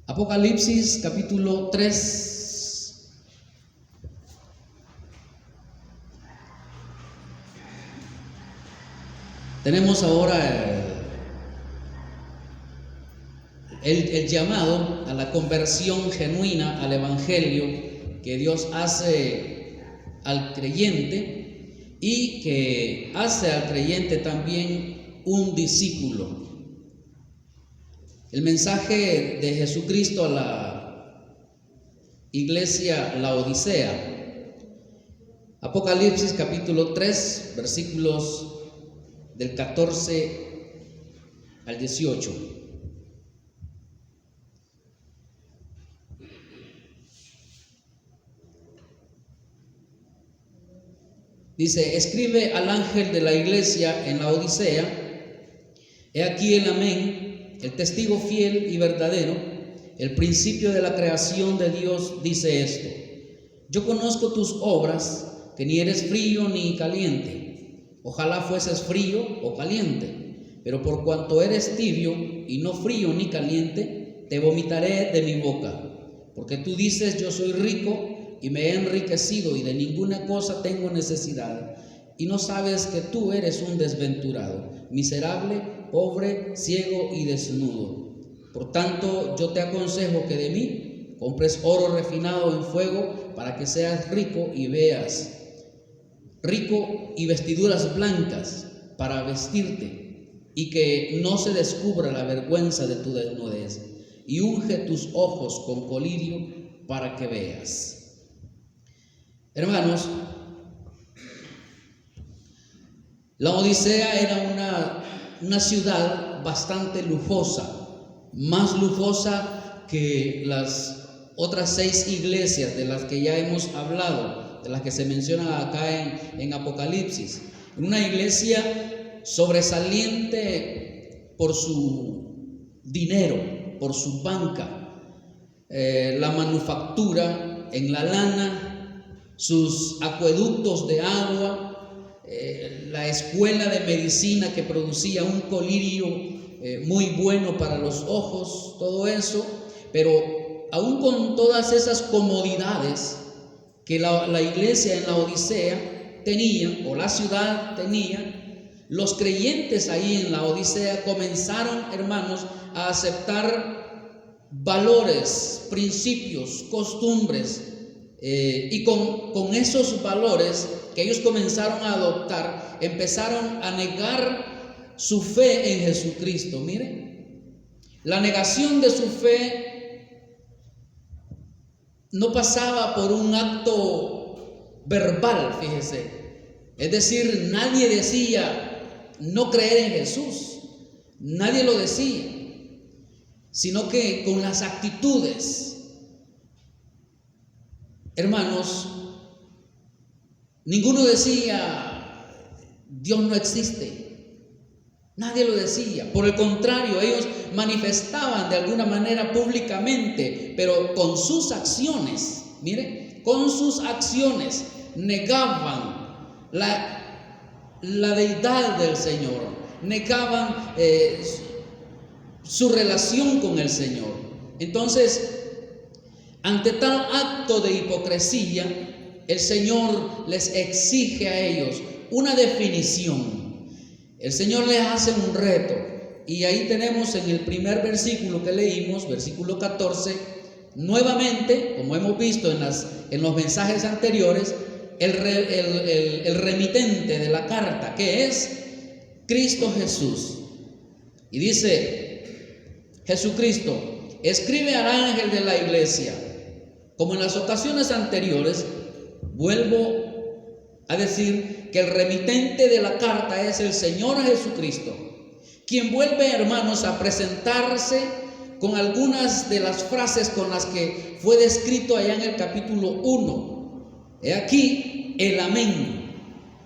Apocalipsis capítulo 3. Tenemos ahora el llamado a la conversión genuina al Evangelio que Dios hace al creyente y que hace al creyente también un discípulo. El mensaje de Jesucristo a la iglesia Laodicea. Apocalipsis capítulo 3, versículos del 14 al 18. Dice: escribe al ángel de la iglesia en Laodicea: he aquí el amén, el testigo fiel y verdadero, el principio de la creación de Dios, dice esto: yo conozco tus obras, que ni eres frío ni caliente. Ojalá fueses frío o caliente, pero por cuanto eres tibio y no frío ni caliente, te vomitaré de mi boca. Porque tú dices: yo soy rico y me he enriquecido y de ninguna cosa tengo necesidad, y no sabes que tú eres un desventurado, miserable, pobre, ciego y desnudo. Por tanto, yo te aconsejo que de mí compres oro refinado en fuego, para que seas rico y veas rico, y vestiduras blancas para vestirte, y que no se descubra la vergüenza de tu desnudez, y unge tus ojos con colirio para que veas. Hermanos, la Odisea era una ciudad bastante lujosa, más lujosa que las otras 6 iglesias de las que ya hemos hablado, de las que se mencionan acá en Apocalipsis. Una iglesia sobresaliente por su dinero, por su banca, la manufactura en la lana, sus acueductos de agua, la escuela de medicina que producía un colirio muy bueno para los ojos, todo eso. Pero aún con todas esas comodidades que la iglesia en la Odisea tenía, o la ciudad tenía, los creyentes ahí en la Odisea comenzaron, hermanos, a aceptar valores, principios, costumbres, y con esos valores que ellos comenzaron a adoptar, empezaron a negar su fe en Jesucristo. Miren, la negación de su fe no pasaba por un acto verbal, fíjese. Es decir, nadie decía no creer en Jesús, nadie lo decía, sino que con las actitudes. Hermanos, ninguno decía Dios no existe. Nadie lo decía. Por el contrario, ellos manifestaban de alguna manera públicamente, pero con sus acciones, mire, con sus acciones negaban la deidad del Señor, negaban su relación con el Señor. Entonces, ante tal acto de hipocresía, el Señor les exige a ellos una definición. El Señor les hace un reto, y ahí tenemos en el primer versículo que leímos, versículo 14, nuevamente, como hemos visto en los mensajes anteriores, el remitente de la carta, que es Cristo Jesús. Y dice Jesucristo: escribe al ángel de la iglesia. Como en las ocasiones anteriores, vuelvo a decir que el remitente de la carta es el Señor Jesucristo, quien vuelve, hermanos, a presentarse con algunas de las frases con las que fue descrito allá en el capítulo 1. He aquí el amén,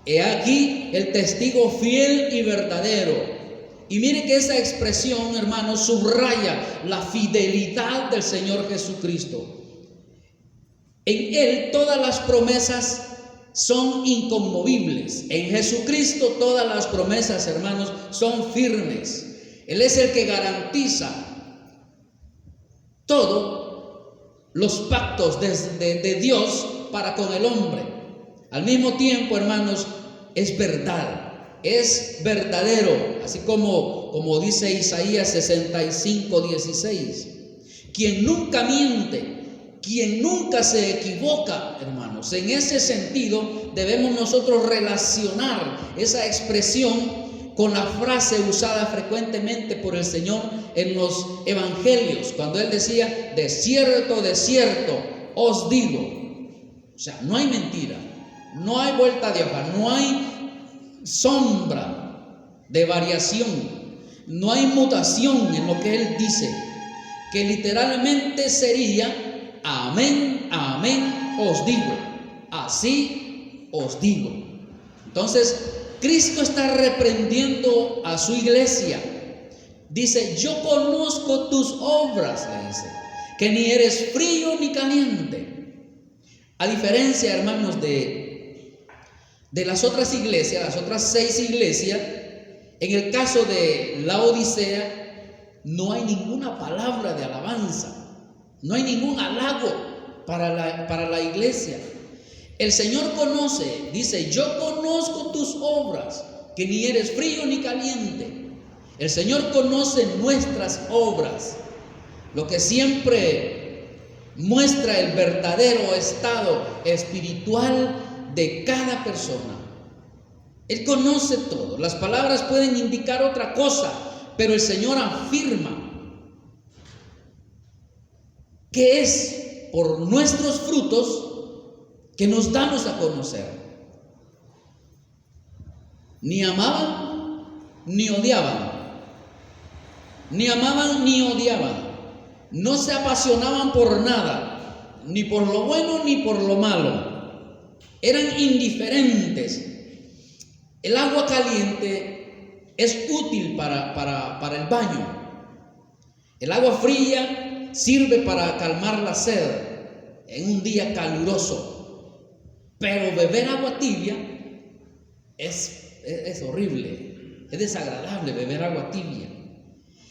he aquí el testigo fiel y verdadero. Y mire que esa expresión, hermanos, subraya la fidelidad del Señor Jesucristo. En Él todas las promesas son inconmovibles. En Jesucristo todas las promesas, hermanos, son firmes. Él es el que garantiza todo los pactos de Dios para con el hombre. Al mismo tiempo, hermanos, es verdad, es verdadero, así como dice Isaías 65:16. Quien nunca miente, quien nunca se equivoca, hermanos. En ese sentido debemos nosotros relacionar esa expresión con la frase usada frecuentemente por el Señor en los evangelios, cuando Él decía: de cierto, os digo. O sea, no hay mentira, no hay vuelta de hoja, no hay sombra de variación, no hay mutación en lo que Él dice, que literalmente sería: amén, amén, os digo, así os digo. Entonces, Cristo está reprendiendo a su iglesia. Dice: yo conozco tus obras, le dice, que ni eres frío ni caliente. A diferencia, hermanos, de las otras iglesias, las otras 6 iglesias, en el caso de Laodicea, no hay ninguna palabra de alabanza, no hay ningún halago para la iglesia. El Señor conoce, dice: yo conozco tus obras, que ni eres frío ni caliente. El Señor conoce nuestras obras, lo que siempre muestra el verdadero estado espiritual de cada persona. Él conoce todo. Las palabras pueden indicar otra cosa, pero el Señor afirma que es por nuestros frutos que nos damos a conocer. Ni amaban ni odiaban, ni amaban ni odiaban, no se apasionaban por nada, ni por lo bueno ni por lo malo, eran indiferentes. El agua caliente es útil para el baño. El agua fría sirve para calmar la sed en un día caluroso. Pero beber agua tibia es horrible, es desagradable beber agua tibia.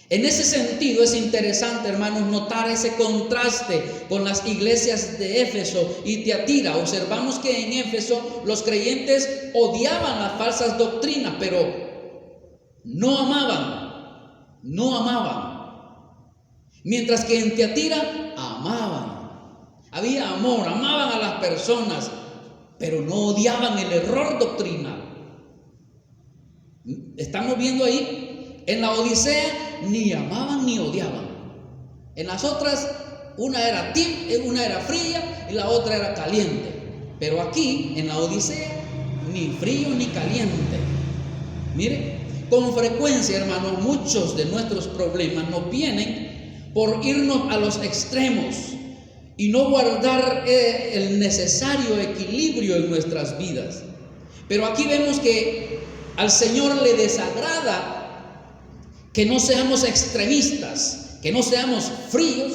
En ese sentido es interesante, hermanos, notar ese contraste con las iglesias de Éfeso y Tiatira. Observamos que en Éfeso los creyentes odiaban las falsas doctrinas, pero no amaban. Mientras que en Tiatira amaban. Había amor, amaban a las personas, pero no odiaban el error doctrinal. Estamos viendo ahí, en la Odisea ni amaban ni odiaban. En las otras, una era fría y la otra era caliente. Pero aquí, en la Odisea, ni frío ni caliente. Mire, con frecuencia, hermanos, muchos de nuestros problemas nos vienen por irnos a los extremos y no guardar el necesario equilibrio en nuestras vidas. Pero aquí vemos que al Señor le desagrada que no seamos extremistas, que no seamos fríos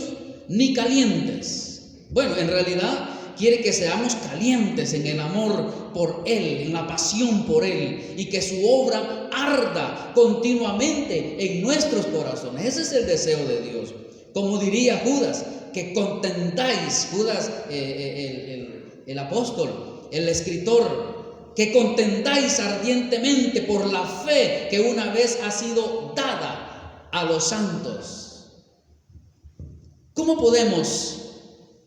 ni calientes. Bueno, en realidad quiere que seamos calientes en el amor por Él, en la pasión por Él, y que su obra arda continuamente en nuestros corazones. Ese es el deseo de Dios. Como diría Judas, que contentáis, Judas, el apóstol, el escritor, que contentáis ardientemente por la fe que una vez ha sido dada a los santos. ¿Cómo podemos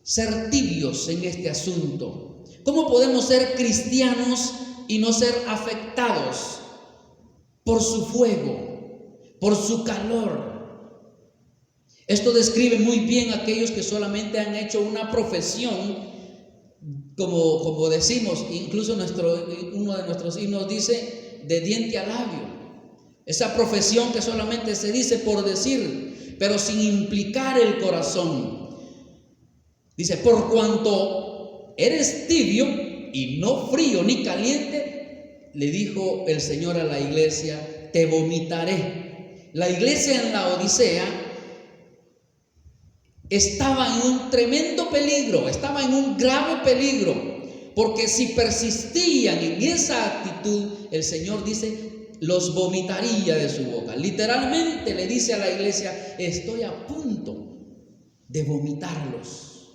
ser tibios en este asunto? ¿Cómo podemos ser cristianos y no ser afectados por su fuego, por su calor? Esto describe muy bien a aquellos que solamente han hecho una profesión. Como decimos, incluso uno de nuestros himnos dice: de diente a labio. Esa profesión que solamente se dice por decir, pero sin implicar el corazón. Dice: por cuanto eres tibio y no frío ni caliente, le dijo el Señor a la iglesia: te vomitaré. La iglesia en la Odisea estaba en un tremendo peligro, estaba en un grave peligro, porque si persistían en esa actitud, el Señor dice: los vomitaría de su boca. Literalmente le dice a la iglesia: estoy a punto de vomitarlos.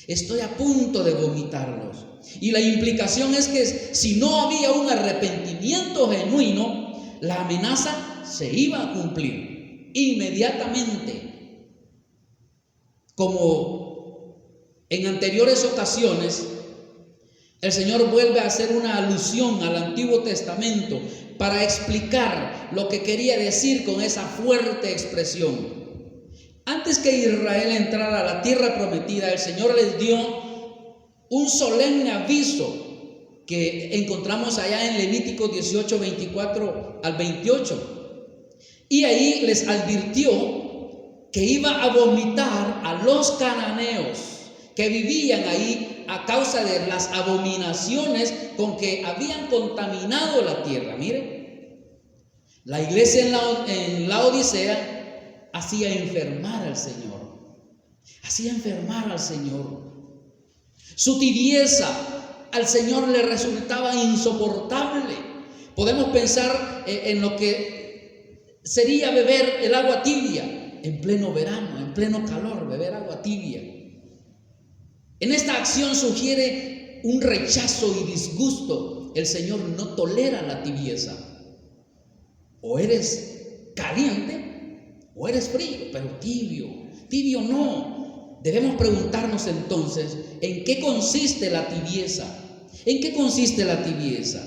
Estoy a punto de vomitarlos. Y la implicación es que si no había un arrepentimiento genuino, la amenaza se iba a cumplir inmediatamente. Como en anteriores ocasiones, el Señor vuelve a hacer una alusión al Antiguo Testamento para explicar lo que quería decir con esa fuerte expresión. Antes que Israel entrara a la tierra prometida, el Señor les dio un solemne aviso que encontramos allá en Levítico 18, 24 al 28. Y ahí les advirtió que iba a vomitar a los cananeos que vivían ahí a causa de las abominaciones con que habían contaminado la tierra. Miren, la iglesia en la Odisea hacía enfermar al Señor. Hacía enfermar al Señor. Su tibieza al Señor le resultaba insoportable. Podemos pensar en lo que sería beber el agua tibia en pleno verano, en pleno calor, beber agua tibia. En esta acción sugiere un rechazo y disgusto. El Señor no tolera la tibieza. O eres caliente o eres frío, pero tibio no. Debemos preguntarnos entonces, ¿en qué consiste la tibieza? ¿En qué consiste la tibieza?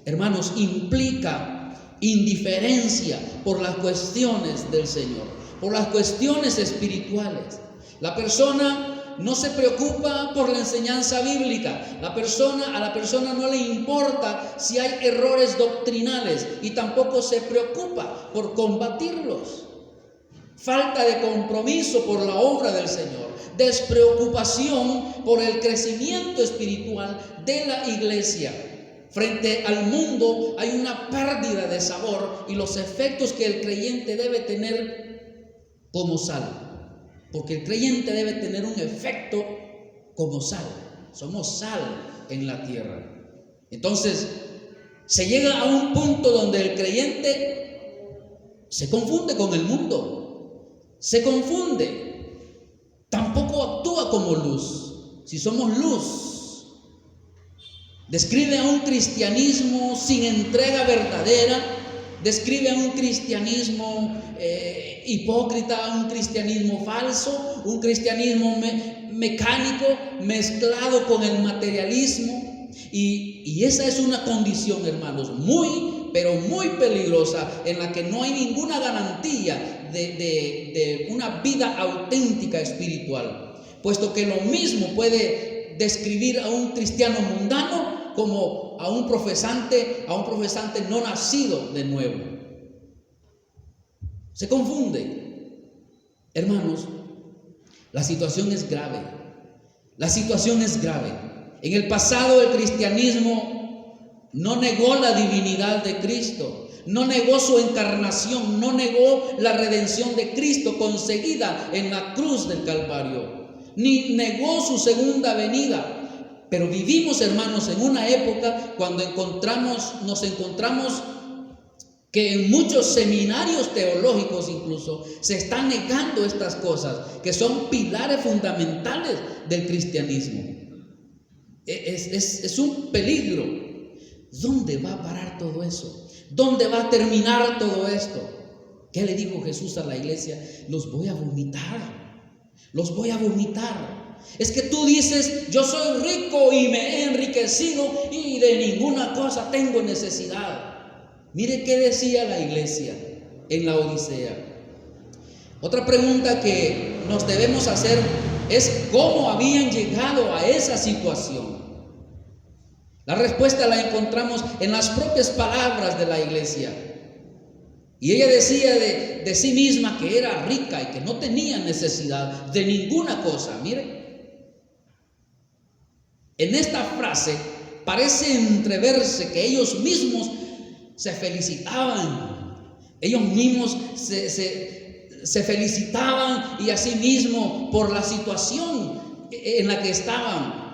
Hermanos, implica indiferencia por las cuestiones del Señor, por las cuestiones espirituales. La persona no se preocupa por la enseñanza bíblica. A la persona no le importa si hay errores doctrinales y tampoco se preocupa por combatirlos. Falta de compromiso por la obra del Señor, despreocupación por el crecimiento espiritual de la iglesia. Frente al mundo hay una pérdida de sabor y los efectos que el creyente debe tener como sal. Porque el creyente debe tener un efecto como sal. Somos sal en la tierra. Entonces, se llega a un punto donde el creyente se confunde con el mundo. Se confunde. Tampoco actúa como luz. Si somos luz, describe a un cristianismo sin entrega verdadera. Describe a un cristianismo hipócrita, un cristianismo falso, un cristianismo mecánico mezclado con el materialismo. Y esa es una condición, hermanos, pero muy peligrosa, en la que no hay ninguna garantía de una vida auténtica espiritual, puesto que lo mismo puede describir a un cristiano mundano como a un profesante no nacido de nuevo. Se confunde. Hermanos, la situación es grave. La situación es grave. En el pasado el cristianismo no negó la divinidad de Cristo, no negó su encarnación, no negó la redención de Cristo conseguida en la cruz del Calvario, ni negó su segunda venida. Pero vivimos, hermanos, en una época cuando nos encontramos que en muchos seminarios teológicos incluso se están negando estas cosas que son pilares fundamentales del cristianismo. Es un peligro. ¿Dónde va a parar todo eso? ¿Dónde va a terminar todo esto? ¿Qué le dijo Jesús a la iglesia? Los voy a vomitar. Los voy a vomitar. Es que tú dices, yo soy rico y me he enriquecido y de ninguna cosa tengo necesidad. Mire qué decía la iglesia en la Odisea. Otra pregunta que nos debemos hacer es cómo habían llegado a esa situación. La respuesta la encontramos en las propias palabras de la iglesia. Y ella decía de sí misma que era rica y que no tenía necesidad de ninguna cosa. Mire, en esta frase parece entreverse que ellos mismos se felicitaban. Ellos mismos se felicitaban y así mismo por la situación en la que estaban.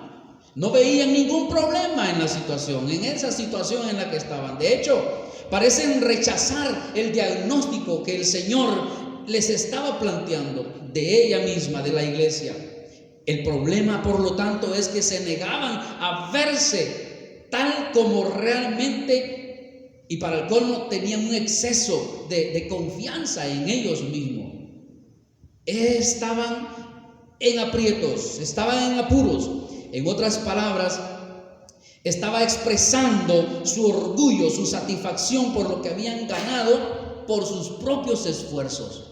No veían ningún problema en esa situación en la que estaban. De hecho, parecen rechazar el diagnóstico que el Señor les estaba planteando de ella misma, de la iglesia. El problema, por lo tanto, es que se negaban a verse tal como realmente, y para el colmo tenían un exceso de confianza en ellos mismos. Estaban en aprietos, estaban en apuros. En otras palabras, estaba expresando su orgullo, su satisfacción por lo que habían ganado por sus propios esfuerzos.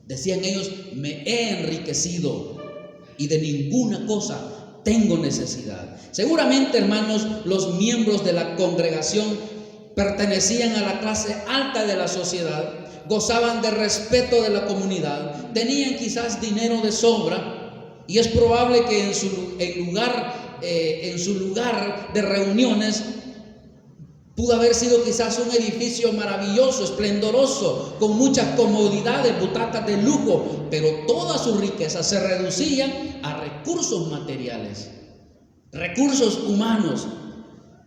Decían ellos: me he enriquecido y de ninguna cosa tengo necesidad. Seguramente, hermanos, los miembros de la congregación pertenecían a la clase alta de la sociedad, gozaban de respeto de la comunidad, tenían quizás dinero de sobra, y es probable que en su lugar de reuniones pudo haber sido quizás un edificio maravilloso, esplendoroso, con muchas comodidades, butacas de lujo, pero toda su riqueza se reducía a recursos materiales, recursos humanos.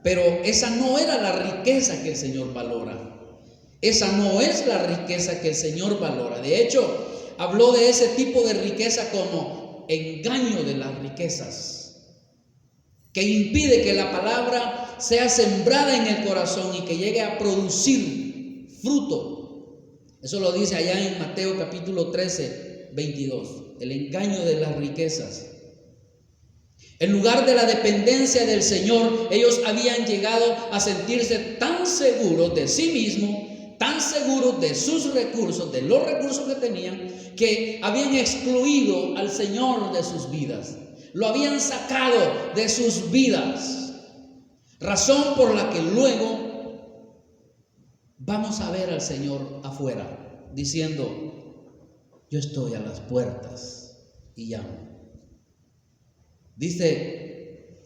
Pero esa no era la riqueza que el Señor valora. Esa no es la riqueza que el Señor valora. De hecho, habló de ese tipo de riqueza como engaño de las riquezas, que impide que la palabra sea sembrada en el corazón y que llegue a producir fruto. Eso lo dice allá en Mateo capítulo 13, 22. El engaño de las riquezas. En lugar de la dependencia del Señor, ellos habían llegado a sentirse tan seguros de sí mismos, tan seguros de sus recursos, de los recursos que tenían, que habían excluido al Señor de sus vidas. Lo habían sacado de sus vidas. Razón por la que luego vamos a ver al Señor afuera, diciendo: yo estoy a las puertas y llamo. Dice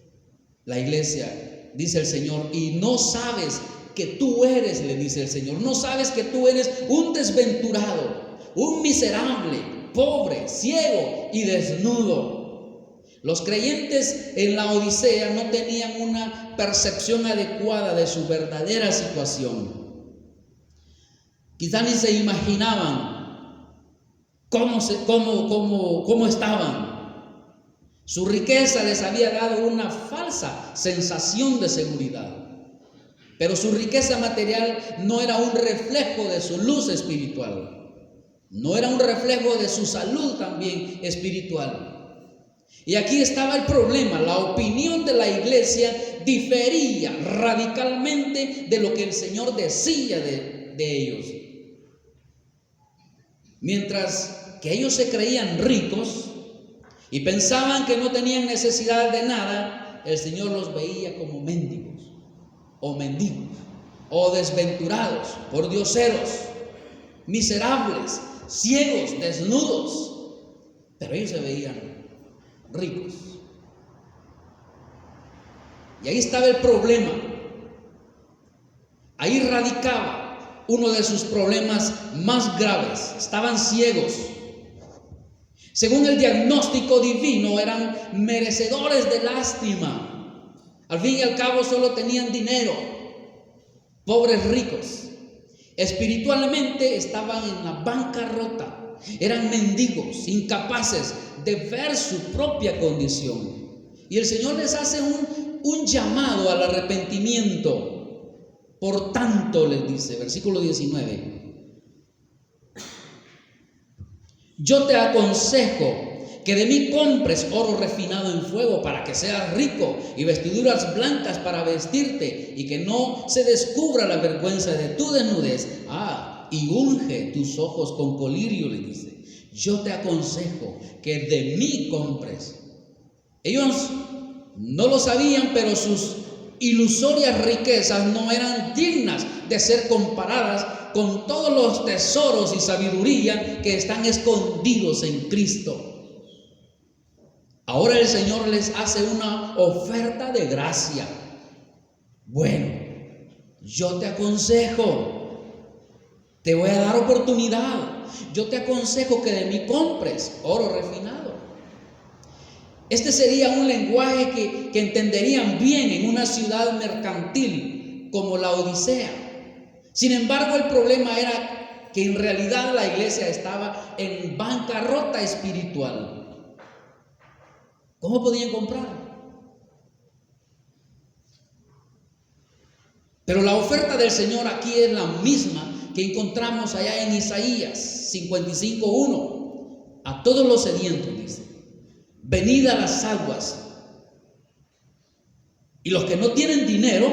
la iglesia, dice el Señor: y no sabes que tú eres, le dice el Señor, no sabes que tú eres un desventurado, un miserable, pobre, ciego y desnudo. Los creyentes en la Odisea no tenían una percepción adecuada de su verdadera situación. Quizá ni se imaginaban cómo estaban. Su riqueza les había dado una falsa sensación de seguridad, pero su riqueza material no era un reflejo de su luz espiritual, no era un reflejo de su salud también espiritual. Y aquí estaba el problema: la opinión de la iglesia difería radicalmente de lo que el Señor decía de ellos. Mientras que ellos se creían ricos y pensaban que no tenían necesidad de nada, el Señor los veía como mendigos o desventurados, pordioseros, miserables, ciegos, desnudos. Pero ellos se veían ricos. Y ahí estaba el problema. Ahí radicaba uno de sus problemas más graves. Estaban ciegos. Según el diagnóstico divino, eran merecedores de lástima. Al fin y al cabo solo tenían dinero, pobres ricos. Espiritualmente estaban en la bancarrota, eran mendigos, incapaces de ver su propia condición. Y el Señor les hace un llamado al arrepentimiento. Por tanto, les dice, versículo 19: yo te aconsejo que de mí compres oro refinado en fuego para que seas rico, y vestiduras blancas para vestirte, y que no se descubra la vergüenza de tu desnudez. Y unge tus ojos con colirio, le dice. Yo te aconsejo que de mí compres. Ellos no lo sabían, pero sus ilusorias riquezas no eran dignas de ser comparadas con todos los tesoros y sabiduría que están escondidos en Cristo. Ahora el Señor les hace una oferta de gracia. Bueno, yo te aconsejo, te voy a dar oportunidad. Yo te aconsejo que de mí compres oro refinado. Este sería un lenguaje que entenderían bien en una ciudad mercantil como la Odisea. Sin embargo, el problema era que en realidad la iglesia estaba en bancarrota espiritual. ¿Cómo podían comprar? Pero la oferta del Señor aquí es la misma que encontramos allá en Isaías 55:1. A todos los sedientos, dice: venid a las aguas. Y los que no tienen dinero,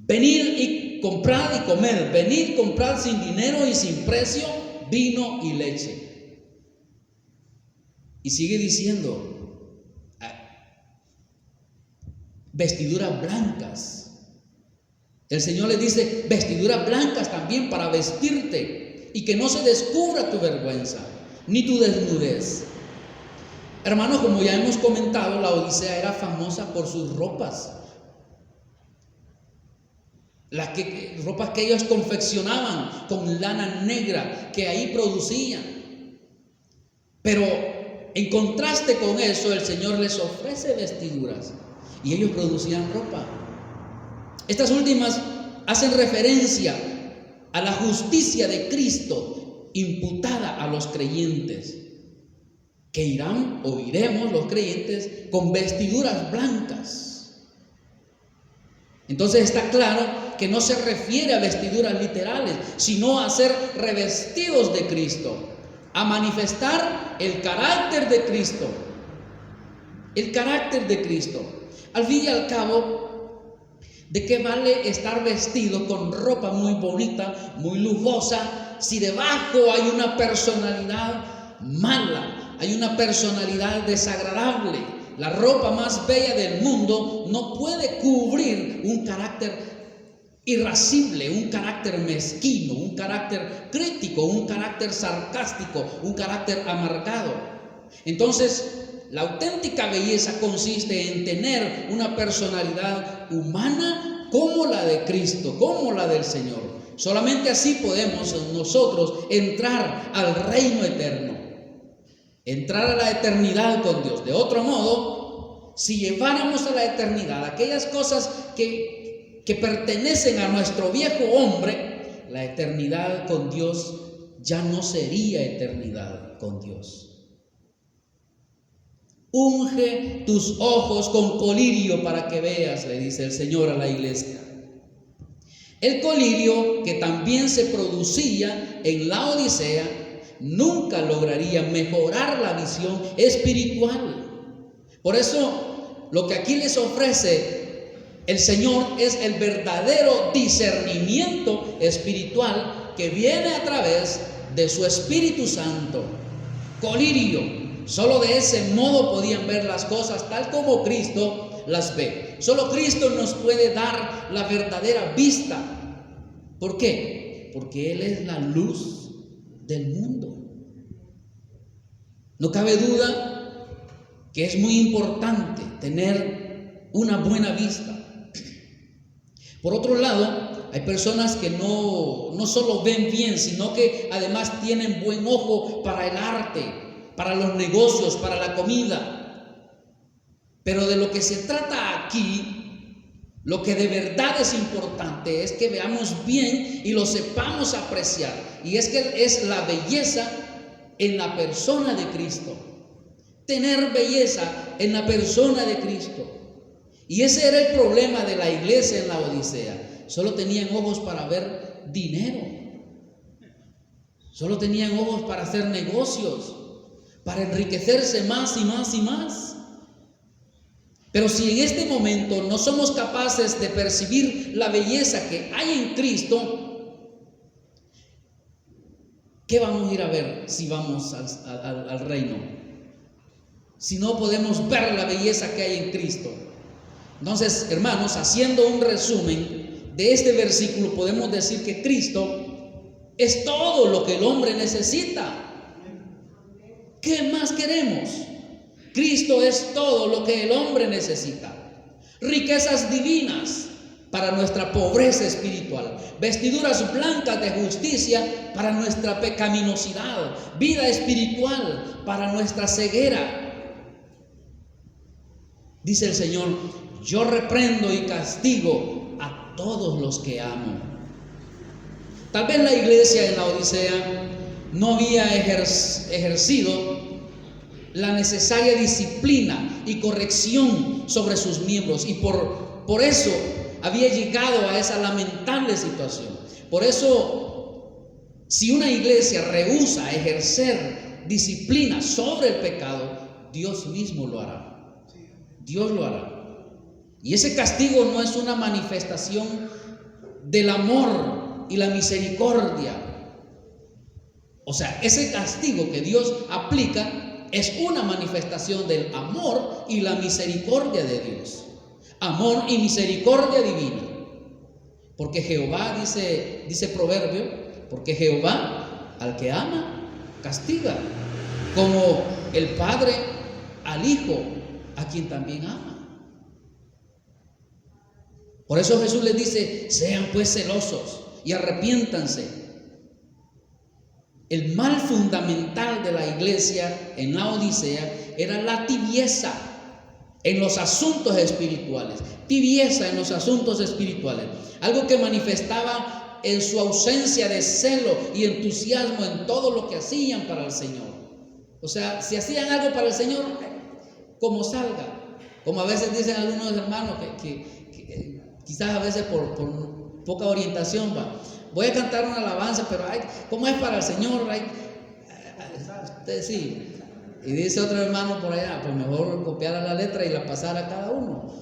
venid y comprad y comed. Venid, comprad sin dinero y sin precio vino y leche. Y sigue diciendo: vestiduras blancas. El Señor le dice: vestiduras blancas también para vestirte, y que no se descubra tu vergüenza ni tu desnudez. Hermanos, como ya hemos comentado, la Odisea era famosa por sus ropas. Ropas que ellos confeccionaban con lana negra que ahí producían. Pero en contraste con eso, el Señor les ofrece vestiduras y ellos producían ropa. Estas últimas hacen referencia a la justicia de Cristo imputada a los creyentes, que irán o iremos los creyentes con vestiduras blancas. Entonces está claro que no se refiere a vestiduras literales, sino a ser revestidos de Cristo, a manifestar el carácter de Cristo. El carácter de Cristo. Al fin y al cabo, ¿de qué vale estar vestido con ropa muy bonita, muy lujosa, si debajo hay una personalidad mala, hay una personalidad desagradable? La ropa más bella del mundo no puede cubrir un carácter irascible, un carácter mezquino, un carácter crítico, un carácter sarcástico, un carácter amargado. Entonces, la auténtica belleza consiste en tener una personalidad humana como la de Cristo, como la del Señor. Solamente así podemos nosotros entrar al reino eterno, entrar a la eternidad con Dios. De otro modo, si lleváramos a la eternidad aquellas cosas que pertenecen a nuestro viejo hombre, la eternidad con Dios ya no sería eternidad con Dios. Unge tus ojos con colirio para que veas, le dice el Señor a la iglesia. El colirio, que también se producía en la Odisea, nunca lograría mejorar la visión espiritual. Por eso, lo que aquí les ofrece el Señor es el verdadero discernimiento espiritual que viene a través de su Espíritu Santo. Colirio. Solo de ese modo podían ver las cosas tal como Cristo las ve. Solo Cristo nos puede dar la verdadera vista. ¿Por qué? Porque Él es la luz del mundo. No cabe duda que es muy importante tener una buena vista. Por otro lado, hay personas que no solo ven bien, sino que además tienen buen ojo para el arte, para los negocios, para la comida. Pero de lo que se trata aquí, lo que de verdad es importante es que veamos bien y lo sepamos apreciar. Y es que es la belleza en la persona de Cristo. Tener belleza en la persona de Cristo. Y ese era el problema de la iglesia en la Odisea. Solo tenían ojos para ver dinero. Solo tenían ojos para hacer negocios, para enriquecerse más y más y más. Pero si en este momento no somos capaces de percibir la belleza que hay en Cristo, ¿qué vamos a ir a ver si vamos al reino? Si no podemos ver la belleza que hay en Cristo. Entonces, hermanos, haciendo un resumen de este versículo, podemos decir que Cristo es todo lo que el hombre necesita. ¿Qué más queremos? Cristo es todo lo que el hombre necesita. Riquezas divinas para nuestra pobreza espiritual. Vestiduras blancas de justicia para nuestra pecaminosidad. Vida espiritual para nuestra ceguera. Dice el Señor: yo reprendo y castigo a todos los que amo. Tal vez la iglesia en la Odisea no había ejercido la necesaria disciplina y corrección sobre sus miembros, y por eso había llegado a esa lamentable situación. Por eso, si una iglesia rehúsa ejercer disciplina sobre el pecado, Dios mismo lo hará. Dios lo hará. Y ese castigo no es una manifestación del amor y la misericordia. O sea, ese castigo que Dios aplica es una manifestación del amor y la misericordia de Dios. Amor y misericordia divina. Porque Jehová, dice Proverbio, porque Jehová al que ama castiga, como el Padre al Hijo, a quien también ama. Por eso Jesús les dice: sean pues celosos y arrepiéntanse. El mal fundamental de la iglesia en la Odisea era la tibieza en los asuntos espirituales. Tibieza en los asuntos espirituales. Algo que manifestaba en su ausencia de celo y entusiasmo en todo lo que hacían para el Señor. O sea, si hacían algo para el Señor, como salga. Como a veces dicen algunos hermanos que quizás a veces por poca orientación, voy a cantar una alabanza, pero ¿cómo es para el Señor? Usted sí. Y dice otro hermano por allá: pues mejor copiar la letra y la pasar a cada uno.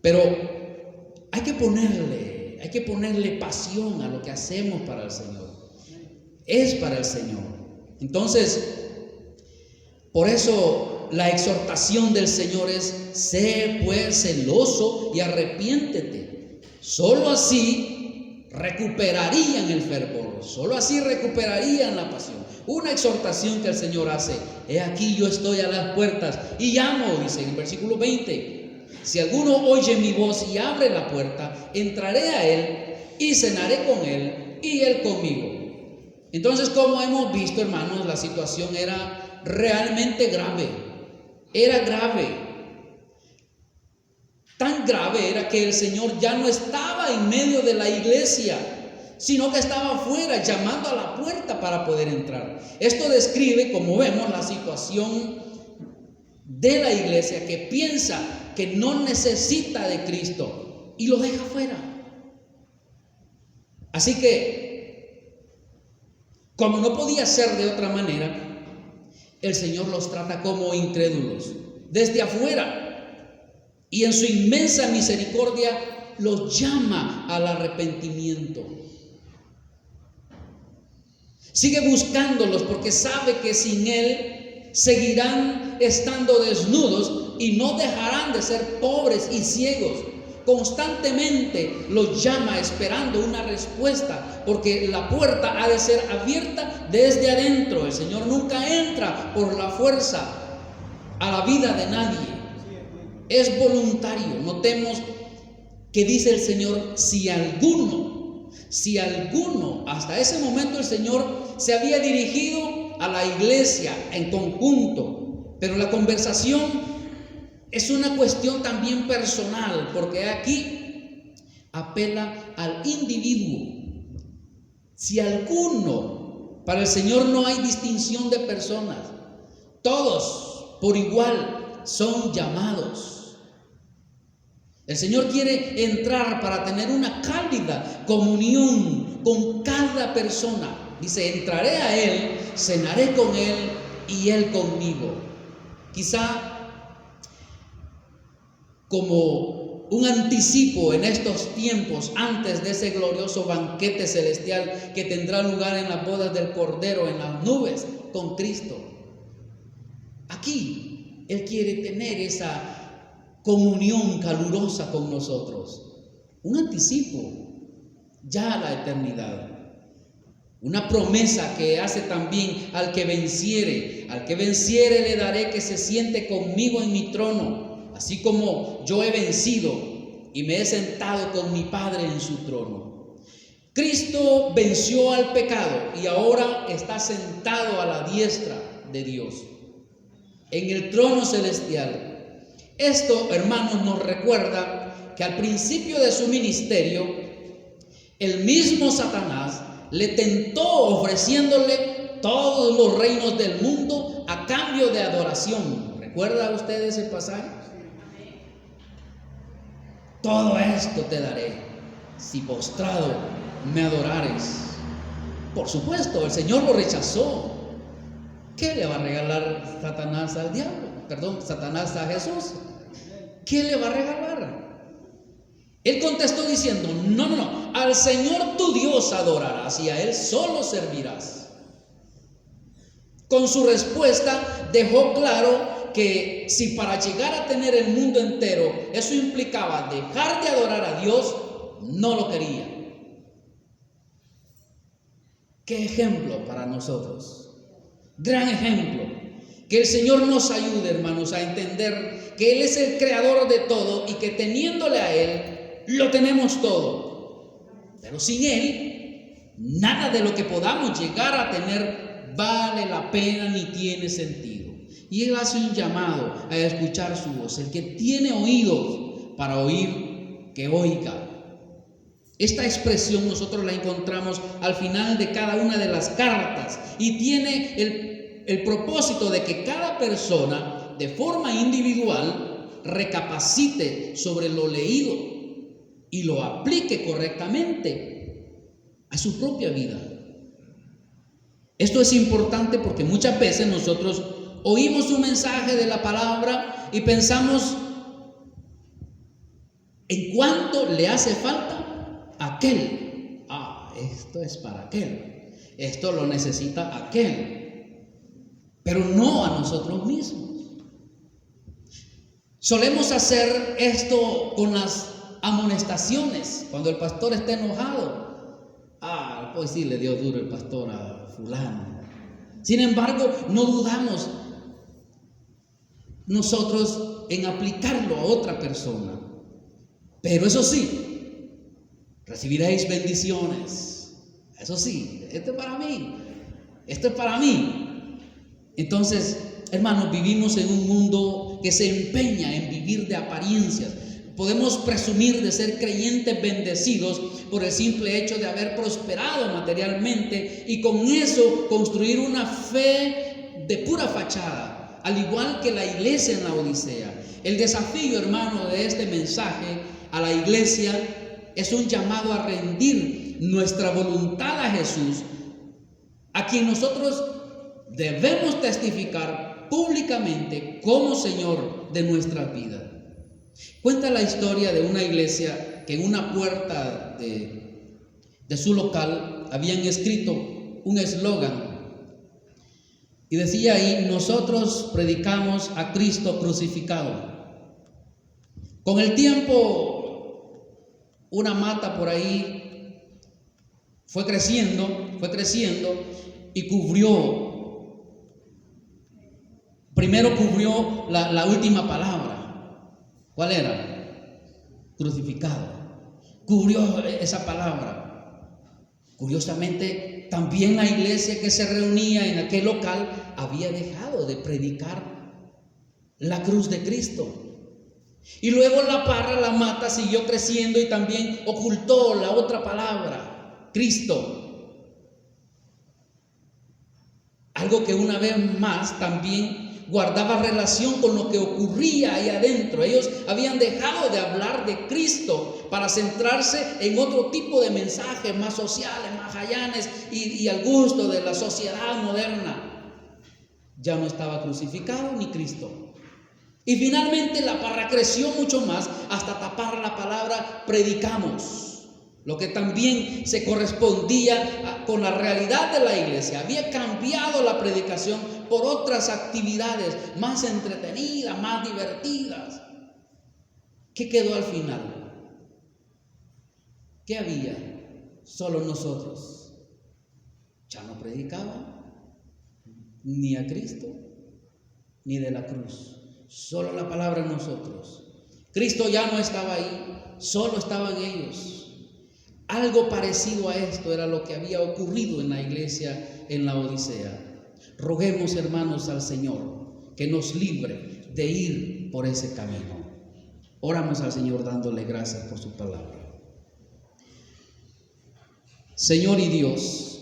Pero hay que ponerle pasión a lo que hacemos para el Señor. Es para el Señor. Entonces, por eso la exhortación del Señor es: sé pues celoso y arrepiéntete. Solo así recuperarían el fervor, solo así recuperarían la pasión. Una exhortación que el Señor hace: he aquí yo estoy a las puertas y llamo, dice en el versículo 20. Si alguno oye mi voz y abre la puerta, entraré a él y cenaré con él y él conmigo. Entonces, como hemos visto, hermanos, la situación era realmente grave. Era grave. Tan grave era que el Señor ya no estaba en medio de la iglesia, sino que estaba afuera llamando a la puerta para poder entrar. Esto describe, como vemos, la situación de la iglesia que piensa que no necesita de Cristo y lo deja fuera. Así que, como no podía ser de otra manera, el Señor los trata como incrédulos desde afuera, y en su inmensa misericordia los llama al arrepentimiento. Sigue buscándolos porque sabe que sin Él seguirán estando desnudos y no dejarán de ser pobres y ciegos. Constantemente los llama esperando una respuesta, porque la puerta ha de ser abierta desde adentro. El Señor nunca entra por la fuerza a la vida de nadie. Es voluntario. Notemos que dice el Señor: si alguno, hasta ese momento el Señor se había dirigido a la iglesia en conjunto, pero la conversación es una cuestión también personal, porque aquí apela al individuo. Si alguno, para el Señor no hay distinción de personas, todos por igual son llamados. El Señor quiere entrar para tener una cálida comunión con cada persona. Dice: entraré a Él, cenaré con Él y Él conmigo. Quizá como un anticipo en estos tiempos, antes de ese glorioso banquete celestial que tendrá lugar en las bodas del Cordero en las nubes con Cristo. Aquí Él quiere tener esa comunión calurosa con nosotros, un anticipo ya a la eternidad, una promesa que hace también: al que venciere le daré que se siente conmigo en mi trono, así como yo he vencido y me he sentado con mi Padre en su trono. Cristo venció al pecado y ahora está sentado a la diestra de Dios en el trono celestial. Esto, hermanos, nos recuerda que al principio de su ministerio, El mismo Satanás le tentó ofreciéndole todos los reinos del mundo a cambio de adoración. ¿Recuerda usted ese pasaje? Todo esto te daré si postrado me adorares. Por supuesto, el Señor lo rechazó. ¿Qué le va a regalar Satanás al diablo? Satanás a Jesús. ¿Qué le va a regalar? Él contestó diciendo: no, al Señor tu Dios adorarás y a Él solo servirás. Con su respuesta dejó claro que si para llegar a tener el mundo entero eso implicaba dejar de adorar a Dios, no lo quería. ¿Qué ejemplo para nosotros? Gran ejemplo. Que el Señor nos ayude, hermanos, a entender que Él es el creador de todo y que teniéndole a Él, lo tenemos todo. Pero sin Él, nada de lo que podamos llegar a tener vale la pena ni tiene sentido. Y Él hace un llamado a escuchar su voz. El que tiene oídos para oír, que oiga. Esta expresión nosotros la encontramos al final de cada una de las cartas y tiene el propósito de que cada persona de forma individual recapacite sobre lo leído y lo aplique correctamente a su propia vida. Esto es importante porque muchas veces nosotros oímos un mensaje de la palabra y pensamos en cuánto le hace falta a aquel. Esto es para aquel. Esto lo necesita aquel. Pero no a nosotros mismos. Solemos hacer esto con las amonestaciones. Cuando el pastor está enojado, pues sí le dio duro el pastor a fulano. Sin embargo, no dudamos nosotros en aplicarlo a otra persona. Pero eso sí, recibiréis bendiciones. Eso sí, esto es para mí. Esto es para mí. Entonces, hermanos, vivimos en un mundo que se empeña en vivir de apariencias. Podemos presumir de ser creyentes bendecidos por el simple hecho de haber prosperado materialmente y con eso construir una fe de pura fachada, al igual que la iglesia en la Odisea. El desafío, hermano, de este mensaje a la iglesia es un llamado a rendir nuestra voluntad a Jesús, a quien nosotros debemos testificar públicamente como Señor de nuestras vidas. Cuenta la historia de una iglesia que en una puerta de su local habían escrito un eslogan y decía ahí: nosotros predicamos a Cristo crucificado. Con el tiempo, una mata por ahí fue creciendo y primero cubrió la última palabra. ¿Cuál era? Crucificado. Cubrió esa palabra. Curiosamente, también la iglesia que se reunía en aquel local había dejado de predicar la cruz de Cristo. Y luego la mata siguió creciendo y también ocultó la otra palabra, Cristo. Algo que una vez más también guardaba relación con lo que ocurría ahí adentro. Ellos habían dejado de hablar de Cristo para centrarse en otro tipo de mensajes más sociales, más allanes y al gusto de la sociedad moderna. Ya no estaba crucificado ni Cristo. Y finalmente la parra creció mucho más hasta tapar la palabra predicamos, lo que también se correspondía con la realidad de la iglesia. Había cambiado la predicación por otras actividades más entretenidas, más divertidas. ¿Qué quedó al final? ¿Qué había? Solo nosotros. Ya no predicaban ni a Cristo ni de la cruz. Solo la palabra en nosotros. Cristo ya no estaba ahí, solo estaban ellos. Algo parecido a esto era lo que había ocurrido en la iglesia en la Odisea. Roguemos, hermanos, al Señor que nos libre de ir por ese camino. Oramos al Señor dándole gracias por su palabra. Señor y Dios,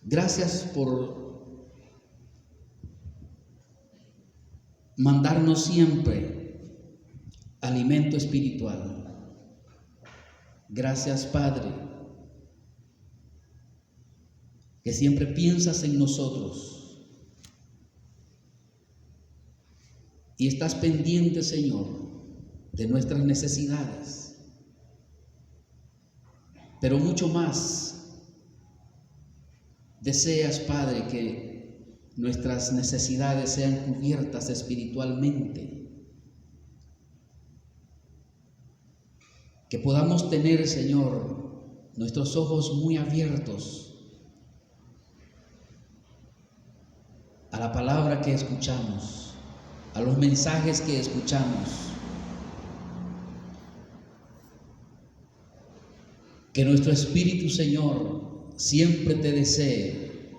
gracias por mandarnos siempre alimento espiritual. Gracias, Padre, que siempre piensas en nosotros y estás pendiente, Señor, de nuestras necesidades. Pero mucho más deseas, Padre, que nuestras necesidades sean cubiertas espiritualmente. Que podamos tener, Señor, nuestros ojos muy abiertos a la palabra que escuchamos, a los mensajes que escuchamos. Que nuestro espíritu, Señor, siempre te desee.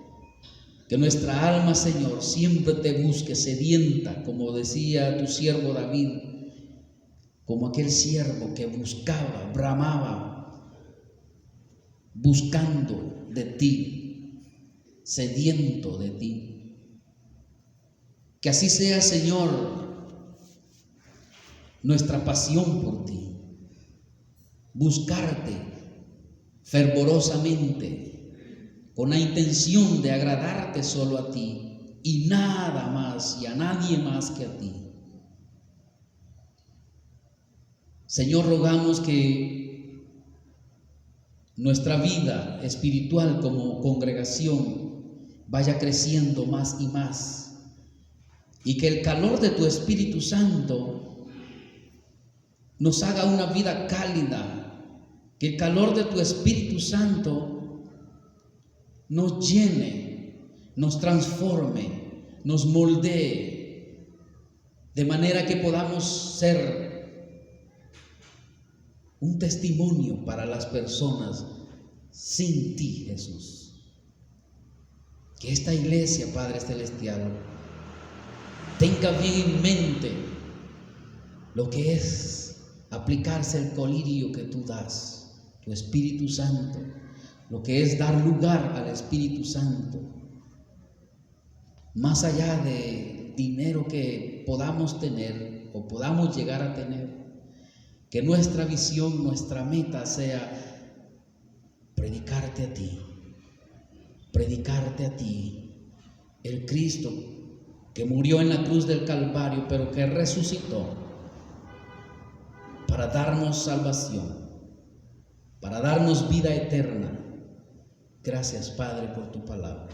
Que nuestra alma, Señor, siempre te busque sedienta, como decía tu siervo David, como aquel siervo que buscaba, bramaba, buscando de ti, sediento de ti. Que así sea, Señor, nuestra pasión por ti. Buscarte fervorosamente, con la intención de agradarte solo a ti y nada más y a nadie más que a ti. Señor, rogamos que nuestra vida espiritual como congregación vaya creciendo más y más, y que el calor de tu Espíritu Santo nos haga una vida cálida. Que el calor de tu Espíritu Santo nos llene, nos transforme, nos moldee, de manera que podamos ser un testimonio para las personas sin ti, Jesús. Que esta iglesia, Padre Celestial, tenga bien en mente lo que es aplicarse el colirio que tú das, tu Espíritu Santo, lo que es dar lugar al Espíritu Santo, más allá de dinero que podamos tener o podamos llegar a tener. Que nuestra visión, nuestra meta sea predicarte a ti, el Cristo que murió en la cruz del Calvario, pero que resucitó para darnos salvación, para darnos vida eterna. Gracias, Padre, por tu palabra.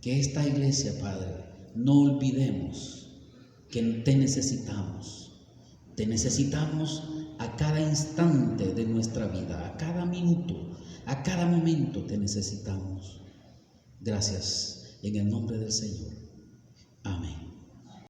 Que esta iglesia, Padre, no olvidemos que te necesitamos. Te necesitamos a cada instante de nuestra vida, a cada minuto, a cada momento te necesitamos. Gracias, en el nombre del Señor. Amén.